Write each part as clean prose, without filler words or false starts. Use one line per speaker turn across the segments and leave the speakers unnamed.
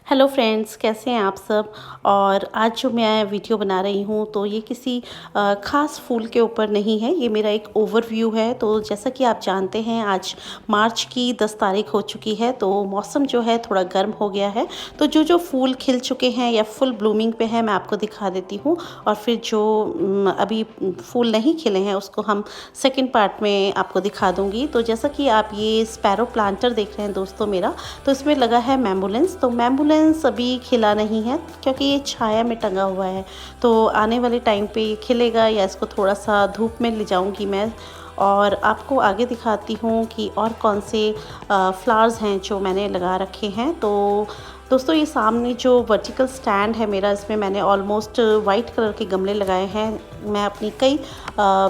Hello friends, कैसे हैं आप सब। और आज जो मैं वीडियो बना रही हूँ तो ये किसी ख़ास फूल के ऊपर नहीं है, ये मेरा एक ओवरव्यू है। तो जैसा कि आप जानते हैं आज मार्च की 10 तारीख हो चुकी है, तो मौसम जो है थोड़ा गर्म हो गया है। तो जो जो फूल खिल चुके हैं या फुल ब्लूमिंग पे हैं मैं आपको दिखा देती हूँ, और फिर जो अभी फूल नहीं खिले हैं उसको हम सेकंड पार्ट में आपको दिखा दूँगी। तो जैसा कि आप ये स्पैरो प्लांटर देख रहे हैं दोस्तों मेरा, तो इसमें लगा है मैम्बुलेंस। तो मैम्बुलेंस अभी खिला नहीं है क्योंकि ये छाया में टंगा हुआ है, तो आने वाले टाइम पे ये खिलेगा या इसको थोड़ा सा धूप में ले जाऊंगी मैं। और आपको आगे दिखाती हूँ कि और कौन से फ्लावर्स हैं जो मैंने लगा रखे हैं। तो दोस्तों ये सामने जो वर्टिकल स्टैंड है मेरा, इसमें मैंने ऑलमोस्ट वाइट कलर के गमले लगाए हैं। मैं अपनी कई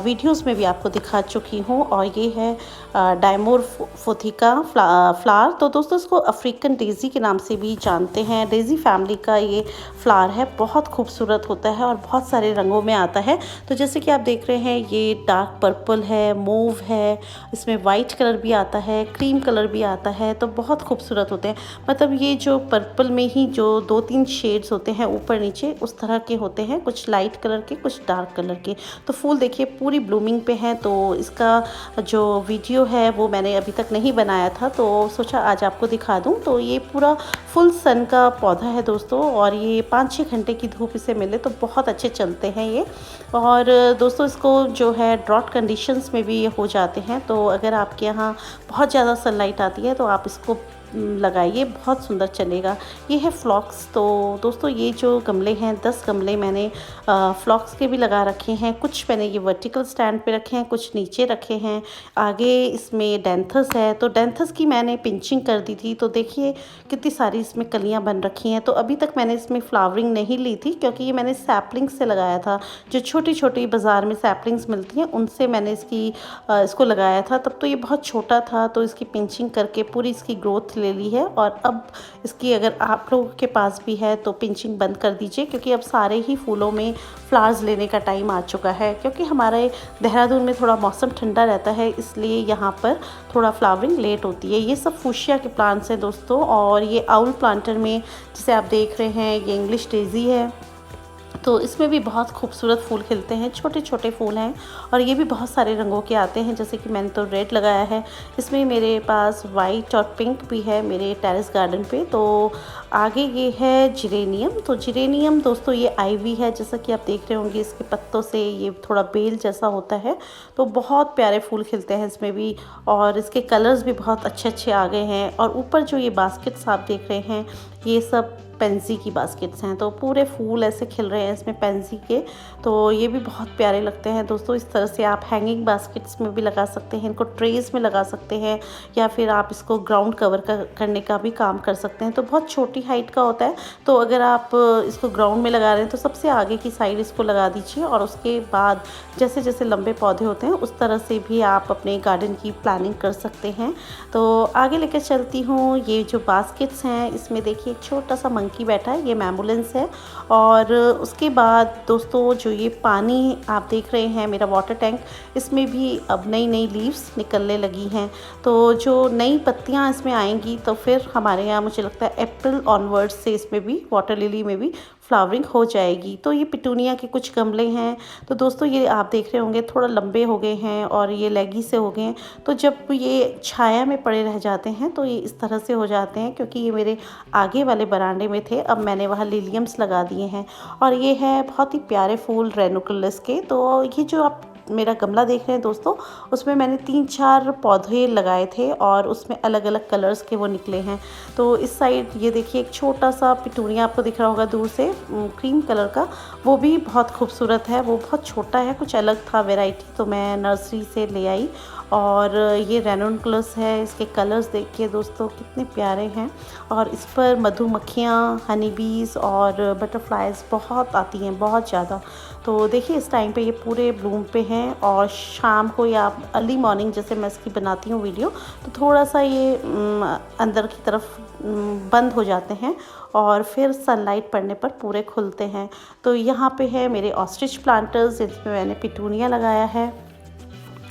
वीडियोस में भी आपको दिखा चुकी हूँ। और ये है डायमोरफोथिका फ्लावर। तो दोस्तों इसको अफ्रीकन डेज़ी के नाम से भी जानते हैं। डेज़ी फैमिली का ये फ्लावर है, बहुत खूबसूरत होता है और बहुत सारे रंगों में आता है। तो जैसे कि आप देख रहे हैं ये डार्क पर्पल है, मूव है, इसमें वाइट कलर भी आता है, क्रीम कलर भी आता है। तो बहुत खूबसूरत होते हैं। मतलब ये जो पर्पल में ही जो 2-3 शेड्स होते हैं ऊपर नीचे उस तरह के होते हैं, कुछ लाइट कलर के कुछ डार्क कलर के। तो फूल देखिए पूरी ब्लूमिंग पे हैं। तो इसका जो वीडियो है वो मैंने अभी तक नहीं बनाया था, तो सोचा आज आपको दिखा दूं। तो ये पूरा फुल सन का पौधा है दोस्तों, और ये 5-6 घंटे की धूप इसे मिले तो बहुत अच्छे चलते हैं ये। और दोस्तों इसको जो है ड्रॉट कंडीशंस में भी ये हो जाते हैं। तो अगर आपके यहाँ बहुत ज़्यादा सनलाइट आती है तो आप इसको लगाइए, बहुत सुंदर चलेगा। ये है फ्लॉक्स। तो दोस्तों ये जो गमले हैं 10 गमले मैंने फ्लॉक्स के भी लगा रखे हैं। कुछ मैंने ये वर्टिकल स्टैंड पे रखे हैं, कुछ नीचे रखे हैं। आगे इसमें डेंथस है, तो डेंथस की मैंने पिंचिंग कर दी थी। तो देखिए कितनी सारी इसमें कलियां बन रखी हैं। तो अभी तक मैंने इसमें फ्लावरिंग नहीं ली थी क्योंकि ये मैंने सैपलिंग्स से लगाया था। जो छोटी छोटी बाज़ार में सैपलिंग्स मिलती हैं उनसे मैंने इसको लगाया था। तब तो ये बहुत छोटा था, तो इसकी पिंचिंग करके पूरी इसकी ग्रोथ ले ली है। और अब इसकी अगर आप लोगों के पास भी है तो पिंचिंग बंद कर दीजिए, क्योंकि अब सारे ही फूलों में फ्लावर्स लेने का टाइम आ चुका है। क्योंकि हमारे देहरादून में थोड़ा मौसम ठंडा रहता है, इसलिए यहाँ पर थोड़ा फ्लावरिंग लेट होती है। ये सब फूशिया के प्लांट्स हैं दोस्तों। और ये आउल प्लांटर में जिसे आप देख रहे हैं ये इंग्लिश डेज़ी है। तो इसमें भी बहुत खूबसूरत फूल खिलते हैं, छोटे छोटे फूल हैं और ये भी बहुत सारे रंगों के आते हैं। जैसे कि मैंने तो रेड लगाया है, इसमें मेरे पास वाइट और पिंक भी है मेरे टेरेस गार्डन पे। तो आगे ये है जिरेनियम। तो जिरेनियम दोस्तों ये आईवी है, जैसा कि आप देख रहे होंगे इसके पत्तों से ये थोड़ा बेल जैसा होता है। तो बहुत प्यारे फूल खिलते हैं इसमें भी, और इसके कलर्स भी बहुत अच्छे अच्छे आ गए हैं। और ऊपर जो ये बास्केट्स आप देख रहे हैं ये सब पेंसी की बास्केट्स हैं। तो पूरे फूल ऐसे खिल रहे हैं इसमें पेंसी के। तो ये भी बहुत प्यारे लगते हैं दोस्तों। इस तरह से आप हैंगिंग बास्केट्स में भी लगा सकते हैं, इनको ट्रेस में लगा सकते हैं, या फिर आप इसको ग्राउंड कवर करने का भी काम कर सकते हैं। तो बहुत छोटी हाइट का होता है, तो अगर आप इसको ग्राउंड में लगा रहे हैं तो सबसे आगे की साइड इसको लगा दीजिए। और उसके बाद जैसे जैसे लंबे पौधे होते हैं उस तरह से भी आप अपने गार्डन की प्लानिंग कर सकते हैं। तो आगे लेकर चलती हूँ। ये जो बास्केट्स हैं इसमें देखिए एक छोटा सा मंकी बैठा है, ये मैम्बुलेंस है। और उसके बाद दोस्तों जो ये पानी आप देख रहे हैं मेरा वाटर टैंक, इसमें भी अब नई नई लीव्स निकलने लगी हैं। तो जो नई पत्तियां इसमें आएंगी तो फिर हमारे यहाँ मुझे लगता है अप्रैल ऑनवर्ड्स से इसमें भी वाटर लिली में भी फ्लावरिंग हो जाएगी। तो ये पिटूनिया के कुछ गमले हैं। तो दोस्तों ये आप देख रहे होंगे थोड़ा लंबे हो गए हैं और ये लेगी से हो गए हैं। तो जब ये छाया में पड़े रह जाते हैं तो ये इस तरह से हो जाते हैं। क्योंकि ये मेरे आगे वाले बरामदे में थे, अब मैंने वहाँ लिलियम्स लगा दिए हैं। और ये है बहुत ही प्यारे फूल रेनुकुलस के। तो ये जो आप मेरा गमला देख रहे हैं दोस्तों, उसमें मैंने 3-4 पौधे लगाए थे और उसमें अलग अलग कलर्स के वो निकले हैं। तो इस साइड ये देखिए एक छोटा सा पिटूनिया आपको दिख रहा होगा दूर से, क्रीम कलर का, वो भी बहुत खूबसूरत है। वो बहुत छोटा है, कुछ अलग था वैरायटी, तो मैं नर्सरी से ले आई। और ये रेनुकुलस है, इसके कलर्स देखिए दोस्तों कितने प्यारे हैं। और इस पर मधुमक्खियाँ, हनी बीज और बटरफ्लाइज बहुत आती हैं, बहुत ज़्यादा। तो देखिए इस टाइम पे ये पूरे ब्लूम पे हैं। और शाम को या अर्ली मॉर्निंग जैसे मैं इसकी बनाती हूँ वीडियो, तो थोड़ा सा ये अंदर की तरफ बंद हो जाते हैं और फिर सनलाइट पड़ने पर पूरे खुलते हैं। तो यहाँ पे है मेरे ऑस्ट्रिच प्लांटर्स, जिसमें मैंने पिटूनिया लगाया है।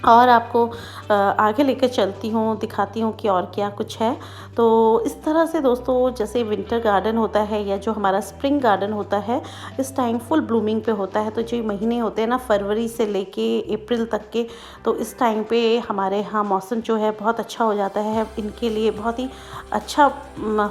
और आपको आगे लेकर चलती हूँ, दिखाती हूँ कि और क्या कुछ है। तो इस तरह से दोस्तों, जैसे विंटर गार्डन होता है या जो हमारा स्प्रिंग गार्डन होता है, इस टाइम फुल ब्लूमिंग पे होता है। तो जो महीने होते हैं ना, फरवरी से लेके अप्रैल तक के, तो इस टाइम पे हमारे यहाँ मौसम जो है बहुत अच्छा हो जाता है। इनके लिए बहुत ही अच्छा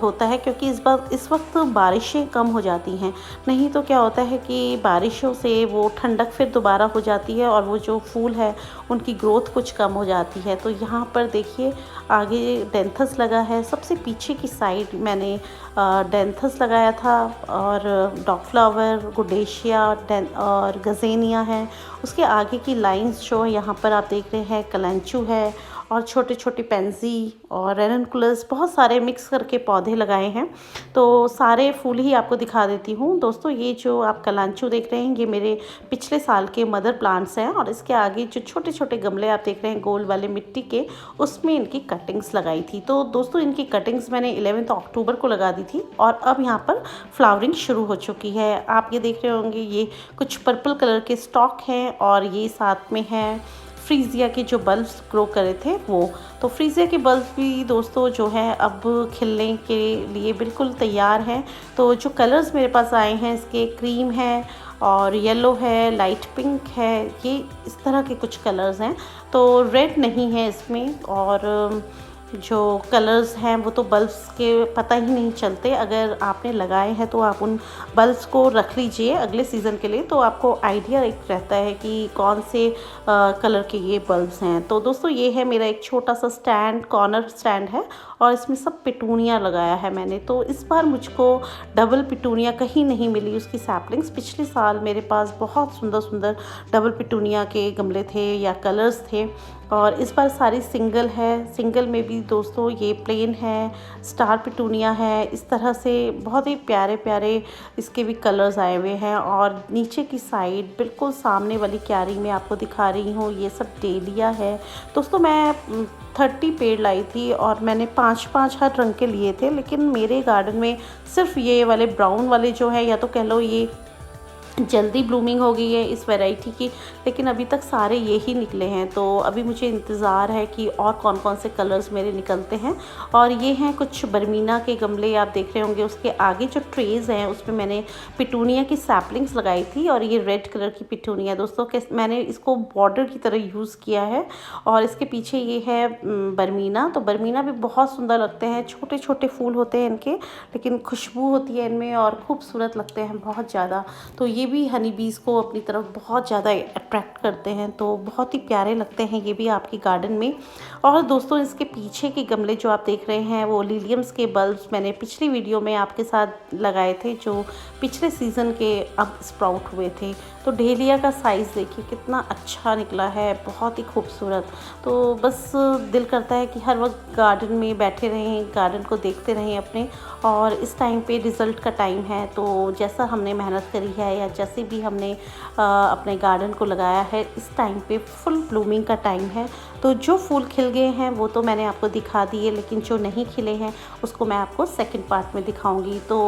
होता है, क्योंकि इस वक्त बारिशें कम हो जाती हैं। नहीं तो क्या होता है कि बारिशों से वो ठंडक फिर दोबारा हो जाती है और वो जो फूल है उनकी ग्रोथ कुछ कम हो जाती है। तो यहाँ पर देखिए, आगे डेंथस लगा है। सबसे पीछे की साइड मैंने डेंथस लगाया था, और डॉग फ्लावर, गुडेशिया और गज़ेनिया है। उसके आगे की लाइंस जो यहाँ पर आप देख रहे हैं, कलेंचू है, और छोटे छोटे पेंसी और रेनकुलस, बहुत सारे मिक्स करके पौधे लगाए हैं। तो सारे फूल ही आपको दिखा देती हूँ दोस्तों। ये जो आप कलांचू देख रहे हैं, ये मेरे पिछले साल के मदर प्लांट्स हैं, और इसके आगे जो छोटे छोटे गमले आप देख रहे हैं गोल वाले मिट्टी के, उसमें इनकी कटिंग्स लगाई थी। तो दोस्तों, इनकी कटिंग्स मैंने 11 अक्टूबर को लगा दी थी, और अब यहाँ पर फ्लावरिंग शुरू हो चुकी है। आप ये देख रहे होंगे, ये कुछ पर्पल कलर के स्टॉक हैं, और ये साथ में है फ्रीजिया के जो बल्ब्स ग्रो करे थे वो। तो फ्रीजिया के बल्ब भी दोस्तों जो है अब खिलने के लिए बिल्कुल तैयार हैं। तो जो कलर्स मेरे पास आए हैं, इसके क्रीम है और येलो है, लाइट पिंक है, ये इस तरह के कुछ कलर्स हैं। तो रेड नहीं है इसमें, और जो कलर्स हैं वो तो बल्ब्स के पता ही नहीं चलते। अगर आपने लगाए हैं तो आप उन बल्ब्स को रख लीजिए अगले सीज़न के लिए, तो आपको आइडिया एक रहता है कि कौन से कलर के ये बल्ब्स हैं। तो दोस्तों, ये है मेरा एक छोटा सा स्टैंड, कॉर्नर स्टैंड है, और इसमें सब पिटूनिया लगाया है मैंने। तो इस बार मुझको डबल पिटूनिया कहीं नहीं मिली, उसकी सैपलिंग्स। पिछले साल मेरे पास बहुत सुंदर सुंदर डबल पिटूनिया के गमले थे या कलर्स थे, और इस बार सारी सिंगल है। सिंगल में भी दोस्तों ये प्लेन है, स्टार पिटूनिया है, इस तरह से बहुत ही प्यारे प्यारे इसके भी कलर्स आए हुए हैं। और नीचे की साइड बिल्कुल सामने वाली क्यारी में आपको दिखा रही हूँ, ये सब डेलिया है। दोस्तों, मैं 30 पेड़ लाई थी, और मैंने 5-5 हर रंग के लिए थे, लेकिन मेरे गार्डन में सिर्फ ये वाले ब्राउन वाले जो है, या तो कह लो ये जल्दी ब्लूमिंग हो गई है इस वैरायटी की, लेकिन अभी तक सारे ये ही निकले हैं। तो अभी मुझे इंतज़ार है कि और कौन कौन से कलर्स मेरे निकलते हैं। और ये हैं कुछ बर्मीना के गमले, आप देख रहे होंगे। उसके आगे जो ट्रेज़ हैं उसमें मैंने पिटूनिया की सैपलिंग्स लगाई थी, और ये रेड कलर की पिटूनिया दोस्तों मैंने इसको बॉर्डर की तरह यूज़ किया है। और इसके पीछे ये है बर्मीना। तो बर्मीना भी बहुत सुंदर लगते हैं, छोटे छोटे फूल होते हैं इनके, लेकिन खुशबू होती है इनमें और खूबसूरत लगते हैं बहुत ज़्यादा। तो ये भी हनी बीज़ को अपनी तरफ बहुत ज़्यादा अट्रैक्ट करते हैं, तो बहुत ही प्यारे लगते हैं ये भी आपकी गार्डन में। और दोस्तों, इसके पीछे के गमले जो आप देख रहे हैं, वो लिलियम्स के बल्ब्स मैंने पिछली वीडियो में आपके साथ लगाए थे, जो पिछले सीज़न के अब स्प्राउट हुए थे। तो डेलिया का साइज़ देखिए कितना अच्छा निकला है, बहुत ही खूबसूरत। तो बस दिल करता है कि हर वक्त गार्डन में बैठे रहें, गार्डन को देखते रहें अपने। और इस टाइम पे रिज़ल्ट का टाइम है, तो जैसा हमने मेहनत करी है या जैसे भी हमने अपने गार्डन को लगाया है, इस टाइम पे फुल ब्लूमिंग का टाइम है। तो जो फूल खिल गए हैं वो तो मैंने आपको दिखा दिए, लेकिन जो नहीं खिले हैं उसको मैं आपको सेकंड पार्ट में दिखाऊंगी। तो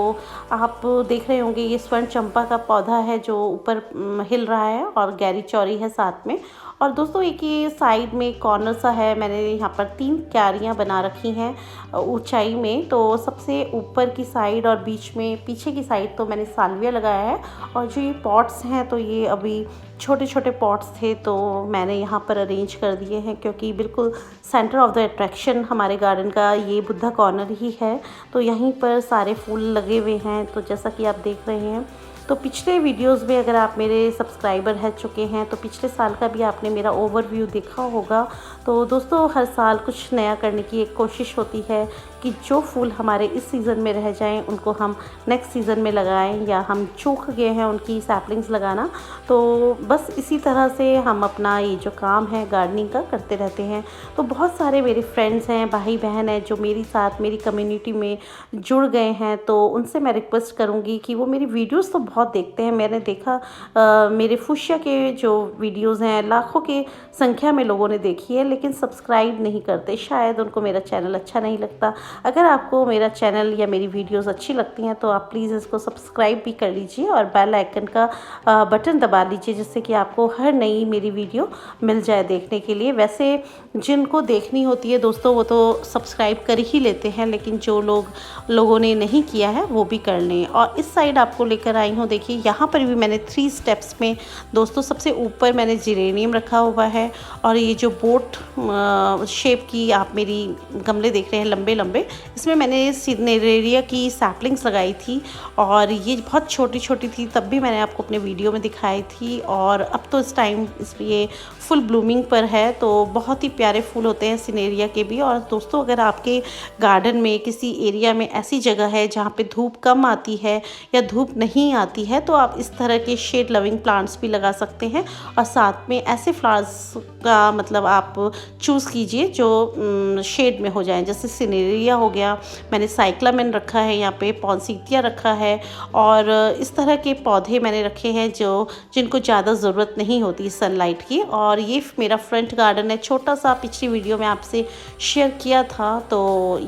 आप देख रहे होंगे, ये स्वर्ण चंपा का पौधा है जो ऊपर हिल रहा है, और गैरी चौरी है साथ में। और दोस्तों, एक ये साइड में कॉर्नर सा है, मैंने यहाँ पर 3 क्यारियाँ बना रखी हैं ऊंचाई में। तो सबसे ऊपर की साइड और बीच में पीछे की साइड तो मैंने साल्विया लगाया है, और जो ये पॉट्स हैं तो ये अभी छोटे छोटे पॉट्स थे, तो मैंने यहाँ पर अरेंज कर दिए हैं, क्योंकि बिल्कुल सेंटर ऑफ द अट्रैक्शन हमारे गार्डन का ये बुद्धा कॉर्नर ही है। तो यहीं पर सारे फूल लगे हुए हैं, तो जैसा कि आप देख रहे हैं। तो पिछले वीडियोस में अगर आप मेरे सब्सक्राइबर रह चुके हैं, तो पिछले साल का भी आपने मेरा ओवरव्यू देखा होगा। तो दोस्तों, हर साल कुछ नया करने की एक कोशिश होती है कि जो फूल हमारे इस सीज़न में रह जाएं उनको हम नेक्स्ट सीज़न में लगाएं, या हम चूक गए हैं उनकी सैपलिंग्स लगाना। तो बस इसी तरह से हम अपना ये जो काम है गार्डनिंग का करते रहते हैं। तो बहुत सारे मेरे फ्रेंड्स हैं, भाई बहन हैं, जो मेरी साथ मेरी कम्युनिटी में जुड़ गए हैं। तो उनसे मैं रिक्वेस्ट करूँगी कि वो मेरी वीडियोज़ तो बहुत देखते हैं। मैंने देखा मेरे फुशिया के जो वीडियोज़ हैं लाखों के संख्या में लोगों ने देखी है, लेकिन सब्सक्राइब नहीं करते, शायद उनको मेरा चैनल अच्छा नहीं लगता। अगर आपको मेरा चैनल या मेरी वीडियोज़ अच्छी लगती हैं तो आप प्लीज़ इसको सब्सक्राइब भी कर लीजिए और बेल आइकन का बटन दबा लीजिए, जिससे कि आपको हर नई मेरी वीडियो मिल जाए देखने के लिए। वैसे जिनको देखनी होती है दोस्तों वो तो सब्सक्राइब कर ही लेते हैं, लेकिन जो लोगों ने नहीं किया है वो भी कर लें। और इस साइड आपको लेकर आई हूँ, देखिए यहाँ पर भी मैंने 3 स्टेप्स में दोस्तों सबसे ऊपर मैंने जेरेनियम रखा हुआ है, और ये जो बोट शेप की आप मेरी गमले देख रहे हैं लंबे लंबे, इसमें मैंने सिनेरेरिया की सैपलिंग्स लगाई थी, और ये बहुत छोटी छोटी थी, तब भी मैंने आपको अपने वीडियो में दिखाई थी। और अब तो इस टाइम ये फुल ब्लूमिंग पर है, तो बहुत ही प्यारे फूल होते हैं सिनेरिया के भी। और दोस्तों अगर आपके गार्डन में किसी एरिया में ऐसी जगह है जहाँ पे धूप कम आती है या धूप नहीं आती है, तो आप इस तरह के शेड लविंग प्लांट्स भी लगा सकते हैं, और साथ में ऐसे फ्लावर्स का मतलब आप चूज़ कीजिए जो शेड में हो जाए। जैसे सिनेरिया हो गया, मैंने साइक्लामेन रखा है, यहाँ पे पॉन्सीटिया रखा है, और इस तरह के पौधे मैंने रखे हैं जिनको ज़्यादा ज़रूरत नहीं होती सनलाइट की। और ये मेरा फ्रंट गार्डन है, छोटा सा, पिछली वीडियो में आपसे शेयर किया था। तो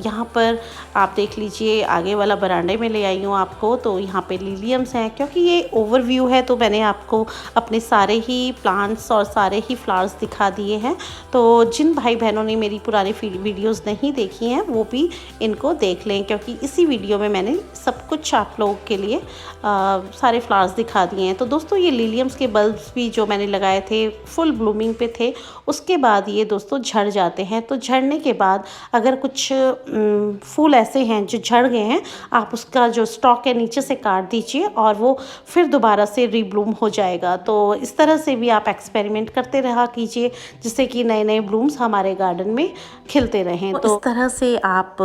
यहाँ पर आप देख लीजिए, आगे वाला बरामदे में ले आई हूँ आपको, तो यहाँ पे लिलियम्स हैं। क्योंकि ये ओवरव्यू है तो मैंने आपको अपने सारे ही प्लांट्स और सारे ही फ्लावर्स दिखा दिए हैं। तो जिन भाई बहनों ने मेरी पुरानी वीडियोस नहीं देखी हैं वो भी इनको देख लें, क्योंकि इसी वीडियो में मैंने सब कुछ आप लोगों के लिए सारे फ्लावर्स दिखा दिए हैं। तो दोस्तों ये लिलियम्स के बल्ब्स भी जो मैंने लगाए थे फुल ब्लूमिंग पे थे, उसके बाद ये दोस्तों झड़ जाते हैं। तो झड़ने के बाद अगर कुछ फूल ऐसे हैं जो झड़ गए हैं, आप उसका जो स्टॉक है नीचे से काट दीजिए और वो फिर दोबारा से रीब्लूम हो जाएगा। तो इस तरह से भी आप एक्सपेरिमेंट करते रहा कीजिए, जिससे कि नए नए ब्लूम्स हमारे गार्डन में खिलते रहें। तो इस तरह से आप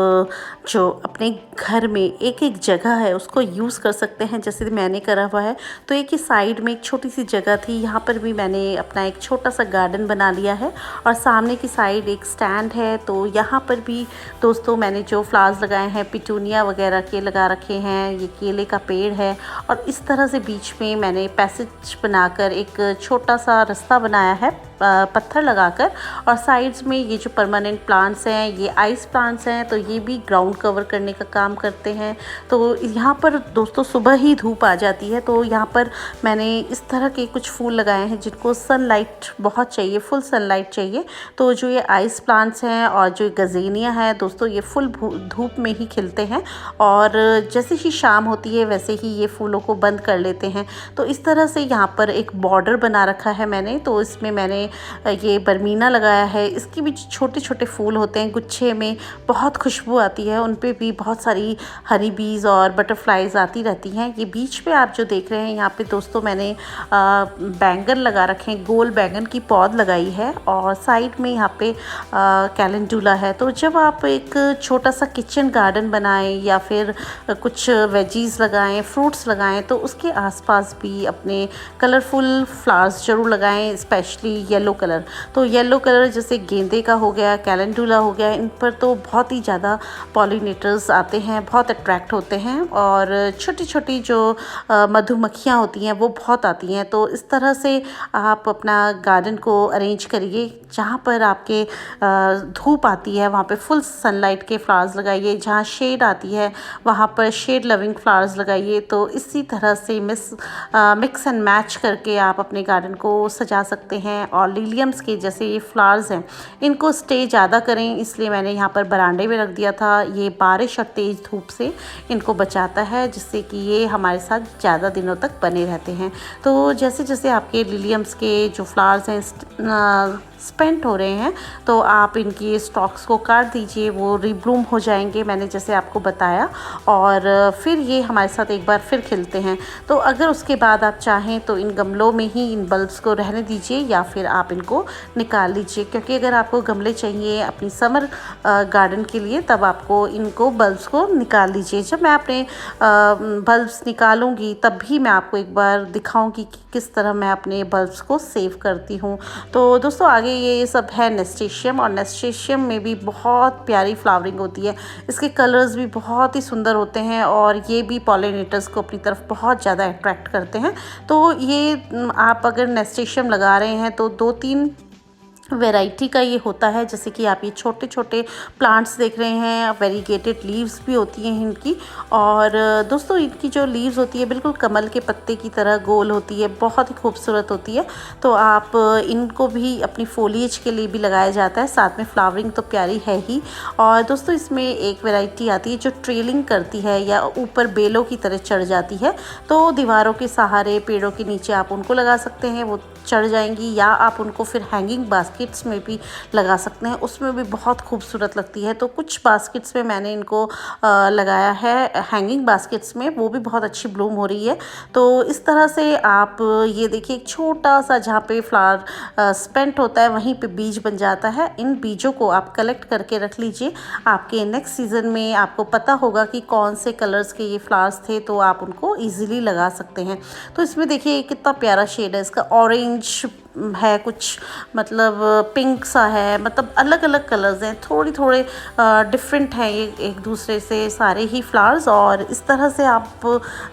जो अपने घर में एक एक जगह है उसको यूज़ कर सकते हैं, जैसे मैंने करा हुआ है। तो एक ही साइड में एक छोटी सी जगह थी, यहाँ पर भी मैंने अपना एक छोटा सा गार्डन बना लिया है, और सामने की साइड एक स्टैंड है। तो यहाँ पर भी दोस्तों मैंने जो फ्लावर्स लगाए हैं, पिटूनिया वगैरह के लगा रखे हैं, ये केले का पेड़ है, और इस तरह से बीच में मैंने पैसेज बनाकर एक छोटा सा रास्ता बनाया है पत्थर लगाकर, और साइड्स में ये जो परमानेंट प्लांट्स हैं, ये आइस प्लांट्स हैं, तो ये भी ग्राउंड कवर करने का काम करते हैं। तो यहाँ पर दोस्तों सुबह ही धूप आ जाती है, तो यहाँ पर मैंने इस तरह के कुछ फूल लगाए हैं जिनको सनलाइट बहुत चाहिए, फुल सनलाइट चाहिए। तो जो ये आइस प्लांट्स हैं और जो गज़ेनिया है दोस्तों, ये फुल धूप में ही खिलते हैं, और जैसे ही शाम होती है वैसे ही ये फूलों को बंद कर लेते हैं। तो इस तरह से यहाँ पर एक बॉर्डर बना रखा है मैंने, तो इसमें मैंने ये बरमीना लगाया है। इसके भी छोटे छोटे फूल होते हैं गुच्छे में, बहुत खुशबू आती है, उन पे भी बहुत सारी हनी बीज और बटरफ्लाइज आती रहती हैं। ये बीच पे आप जो देख रहे हैं यहाँ पे दोस्तों मैंने बैंगन लगा रखे हैं, गोल बैंगन की पौध लगाई है, और साइड में यहाँ पे कैलेंडुला है। तो जब आप एक छोटा सा किचन गार्डन बनाएं या फिर कुछ वेजीज लगाएं, फ्रूट्स लगाएं, तो उसके आसपास भी अपने कलरफुल फ्लावर्स ज़रूर लगाएं, स्पेशली येलो कलर। तो येलो कलर जैसे गेंदे का हो गया, कैलेंडुला हो गया, इन पर तो बहुत ही ज़्यादा पॉलिनेटर्स आते हैं, बहुत अट्रैक्ट होते हैं, और छोटी छोटी जो मधुमक्खियाँ होती हैं वो बहुत आती हैं। तो इस तरह से आप अपना गार्डन को अरेंज करिए, जहाँ पर आपके धूप आती है वहाँ पे फुल सनलाइट के फ्लावर्स लगाइए, जहाँ शेड आती है वहाँ पर शेड लविंग फ्लावर्स लगाइए। तो इसी तरह से मिक्स एंड मैच करके आप अपने गार्डन को सजा सकते हैं। और लिलियम्स के जैसे ये फ्लावर्स हैं, इनको स्टे ज़्यादा करें, इसलिए मैंने यहाँ पर बरामदे में रख दिया था। ये बारिश और तेज़ धूप से इनको बचाता है, जिससे कि ये हमारे साथ ज़्यादा दिनों तक बने रहते हैं। तो जैसे जैसे आपके लिलियम्स के जो फ्लावर्स हैं स्पेंट हो रहे हैं, तो आप इनकी स्टॉक्स को काट दीजिए, वो रीब्लूम हो जाएंगे, मैंने जैसे आपको बताया, और फिर ये हमारे साथ एक बार फिर खिलते हैं। तो अगर उसके बाद आप चाहें तो इन गमलों में ही इन बल्ब्स को रहने दीजिए, या फिर आप इनको निकाल लीजिए, क्योंकि अगर आपको गमले चाहिए अपनी समर गार्डन के लिए, तब आपको इनको बल्ब्स को निकाल लीजिए। जब मैं अपने बल्ब्स निकालूंगी तब भी मैं आपको एक बार दिखाऊंगी कि किस तरह मैं अपने बल्ब्स को सेव करती हूँ। तो दोस्तों आगे आगे ये सब है नेस्टेशियम, और नेस्टेशियम में भी बहुत प्यारी फ्लावरिंग होती है। इसके कलर्स भी बहुत ही सुंदर होते हैं और ये भी पॉलिनेटर्स को अपनी तरफ बहुत ज़्यादा अट्रैक्ट करते हैं। तो ये आप अगर नेस्टेशियम लगा रहे हैं तो 2-3 वैरायटी का ये होता है। जैसे कि आप ये छोटे छोटे प्लांट्स देख रहे हैं, वेरीगेटेड लीव्स भी होती हैं इनकी। और दोस्तों इनकी जो लीव्स होती है बिल्कुल कमल के पत्ते की तरह गोल होती है, बहुत ही खूबसूरत होती है। तो आप इनको भी अपनी फोलिएज के लिए भी लगाया जाता है, साथ में फ्लावरिंग तो प्यारी है ही। और दोस्तों इसमें एक वैरायटी आती है जो ट्रेलिंग करती है या ऊपर बेलों की तरह चढ़ जाती है। तो दीवारों के सहारे, पेड़ों के नीचे आप उनको लगा सकते हैं, वो चढ़ जाएंगी। या आप उनको फिर हैंगिंग बास्केट्स में भी लगा सकते हैं, उसमें भी बहुत खूबसूरत लगती है। तो कुछ बास्केट्स में मैंने इनको लगाया है, हैंगिंग बास्केट्स में, वो भी बहुत अच्छी ब्लूम हो रही है। तो इस तरह से आप ये देखिए, एक छोटा सा जहाँ पे फ्लावर स्पेंट होता है वहीं पे बीज बन जाता है। इन बीजों को आप कलेक्ट करके रख लीजिए, आपके नेक्स्ट सीज़न में आपको पता होगा कि कौन से कलर्स के ये फ्लावर्स थे, तो आप उनको ईजिली लगा सकते हैं। तो इसमें देखिए कितना प्यारा शेड है इसका, ऑरेंज है कुछ, मतलब पिंक सा है, मतलब अलग अलग कलर्स हैं, थोड़े डिफरेंट हैं ये एक दूसरे से सारे ही फ्लावर्स। और इस तरह से आप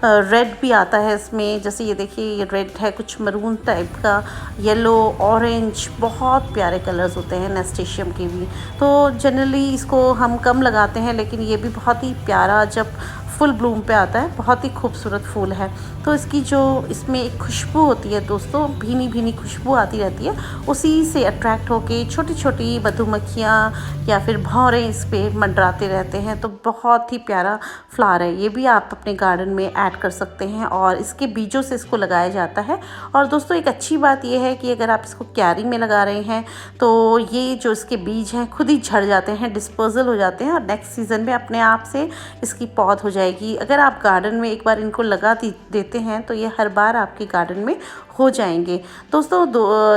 रेड भी आता है इसमें, जैसे ये देखिए ये रेड है, कुछ मरून टाइप का, येलो, ऑरेंज, बहुत प्यारे कलर्स होते हैं नेस्टेशियम के भी। तो जनरली इसको हम कम लगाते हैं, लेकिन ये भी बहुत ही प्यारा जब फुल ब्लूम पे आता है, बहुत ही खूबसूरत फूल है। तो इसकी जो इसमें एक खुशबू होती है दोस्तों, भीनी भीनी खुशबू आती रहती है, उसी से अट्रैक्ट होके छोटी छोटी मधुमक्खियाँ या फिर भौरे इस पर मंडराते रहते हैं। तो बहुत ही प्यारा फ्लावर है, ये भी आप अपने गार्डन में ऐड कर सकते हैं और इसके बीजों से इसको लगाया जाता है। और दोस्तों एक अच्छी बात यह है कि अगर आप इसको क्यारी में लगा रहे हैं तो ये जो इसके बीज हैं खुद ही झड़ जाते हैं, डिस्पोजल हो जाते हैं, और नेक्स्ट सीज़न में अपने आप से इसकी पौध हो जाएगी। अगर आप गार्डन में एक बार इनको लगा देते हैं तो ये हर बार आपके गार्डन में हो जाएंगे। दोस्तों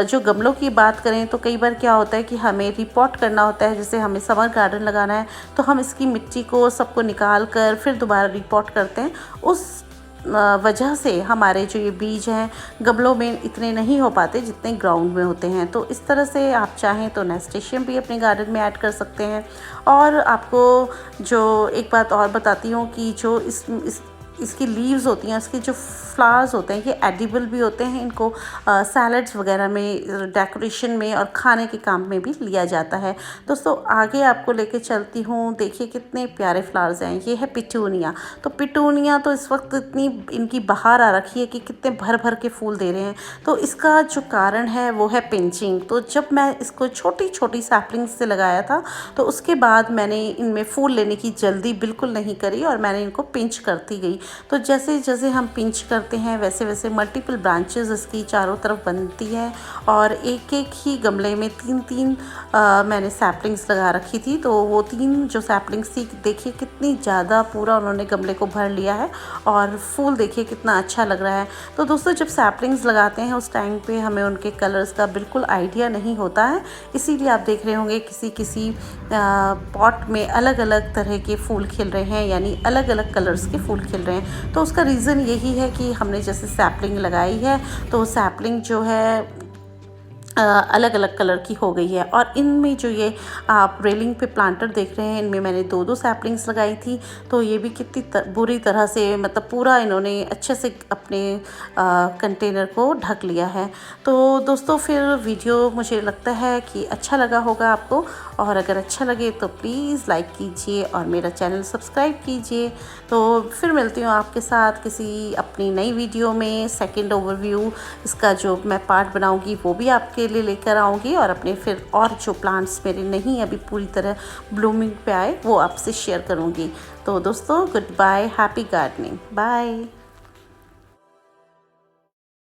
जो गमलों की बात करें तो कई बार क्या होता है कि हमें रिपॉट करना होता है, जैसे हमें समर गार्डन लगाना है तो हम इसकी मिट्टी को सबको निकाल कर फिर दोबारा रिपॉट करते हैं। उस वजह से हमारे जो ये बीज हैं गमलों में इतने नहीं हो पाते जितने ग्राउंड में होते हैं। तो इस तरह से आप चाहें तो नेस्टेशियम भी अपने गार्डन में ऐड कर सकते हैं। और आपको जो एक बात और बताती हूँ कि जो इसकी लीव्स होती हैं, इसके जो फ्लावर्स होते हैं, ये एडिबल भी होते हैं। इनको सैलड्स वगैरह में, डेकोरेशन में और खाने के काम में भी लिया जाता है। दोस्तों आगे आपको लेके चलती हूँ, देखिए कितने प्यारे फ्लावर्स हैं। ये है पिटूनिया। तो पिटूनिया तो इस वक्त इतनी इनकी बहार आ रखी है कि कितने भर भर के फूल दे रहे हैं। तो इसका जो कारण है वो है पिंचिंग। तो जब मैं इसको छोटी छोटी सैपलिंग्स से लगाया था तो उसके बाद मैंने इनमें फूल लेने की जल्दी बिल्कुल नहीं करी और मैंने इनको पिंच करती गई। तो जैसे जैसे हम पिंच करते हैं वैसे वैसे मल्टीपल ब्रांचेस इसकी चारों तरफ बनती है। और एक एक ही गमले में 3-3 मैंने सैपलिंग्स लगा रखी थी। तो वो 3 जो सैपलिंग्स थी, देखिए कितनी ज़्यादा पूरा उन्होंने गमले को भर लिया है और फूल देखिए कितना अच्छा लग रहा है। तो दोस्तों जब सैपलिंग्स लगाते हैं उस टाइम पे हमें उनके कलर्स का बिल्कुल आइडिया नहीं होता है, इसीलिए आप देख रहे होंगे किसी पॉट में अलग अलग तरह के फूल खिल रहे हैं, यानी अलग अलग कलर्स के फूल खिल रहे हैं। तो उसका रीज़न यही है कि हमने जैसे सैपलिंग लगाई है तो सैपलिंग जो है अलग अलग कलर की हो गई है। और इनमें जो ये आप रेलिंग पे प्लांटर देख रहे हैं, इनमें मैंने 2-2 सैपलिंग्स लगाई थी। तो ये भी कितनी बुरी तरह से, मतलब पूरा इन्होंने अच्छे से अपने कंटेनर को ढक लिया है। तो दोस्तों फिर वीडियो मुझे लगता है कि अच्छा लगा होगा आपको, और अगर अच्छा लगे तो प्लीज़ लाइक कीजिए और मेरा चैनल सब्सक्राइब कीजिए। तो फिर मिलती हूँ आपके साथ किसी अपनी नई वीडियो में। सेकंड ओवरव्यू इसका जो मैं पार्ट बनाऊँगी वो भी आपके लिए लेकर आऊँगी, और अपने फिर और जो प्लांट्स मेरे नहीं अभी पूरी तरह ब्लूमिंग पे आए वो आपसे शेयर करूँगी। तो दोस्तों good bye, happy gardening, bye.